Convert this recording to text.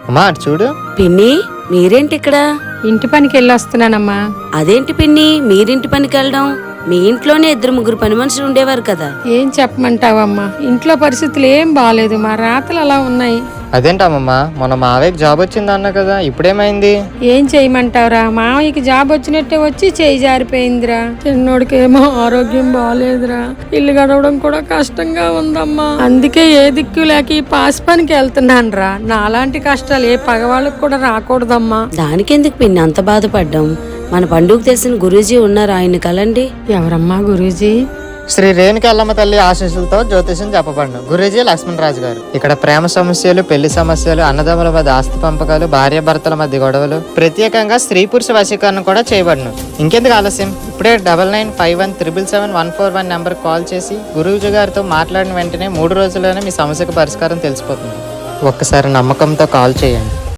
అమ్మా అటు చూడు. పిన్ని మీరేంటి ఇక్కడ? ఇంటి పనికి వెళ్ళి వస్తున్నానమ్మా. అదేంటి పిన్ని మీరింటి పనికి వెళ్ళడం? మీ ఇంట్లోనే 2-3 పని మనుషులు ఉండేవారు కదా. ఏం చెప్పమంటావమ్మా, ఇంట్లో పరిస్థితులు ఏం బాగాలేదు, మా రాతలు అలా ఉన్నాయి. అదేంటమ్మమ్మా, మొన్న మావయ్యకి జాబ్ వచ్చింది అన్నా కదా, ఇప్పుడేమైంది? ఏం చేయమంటావురా, మామయ్యకి జాబ్ వచ్చినట్టే వచ్చి చేయి జారిపోయిందిరా. చిన్నోడికేమో ఆరోగ్యం బాగాలేదురా, ఇల్లు గడవడం కూడా కష్టంగా ఉందమ్మా. అందుకే ఏ దిక్కు లేక ఈ పాస్ పనికి వెళ్తున్నాను రా. నాలాంటి కష్టాలు ఏ పగవాళ్ళకి కూడా రాకూడదమ్మా. దానికెందుకు పిన్ని అంత బాధపడ్డాం? మన పండుగ తెలిసిన గురూజీ ఉన్నారు, ఆయన కలండి. ఎవరమ్మా గురూజీ? శ్రీ రేణుక ఎల్లమ్మ తల్లి ఆశీస్సులతో జ్యోతిషం చెప్పబడిన గురూజీ లక్ష్మణరాజు గారు. ఇక్కడ ప్రేమ సమస్యలు, పెళ్లి సమస్యలు, అన్నదమ్ముల మధ్య ఆస్తి పంపకాలు, భార్యాభర్తల మధ్య గొడవలు, ప్రత్యేకంగా స్త్రీ పురుష వశీకరణ కూడా చేయబడును. ఇంకెందుకు ఆలస్యం, ఇప్పుడే 9951777141 నెంబర్ కాల్ చేసి గురూజీ గారితో మాట్లాడిన వెంటనే 3 రోజుల్లోనే మీ సమస్యకు పరిష్కారం తెలిసిపోతుంది. ఒక్కసారి నమ్మకంతో కాల్ చేయండి.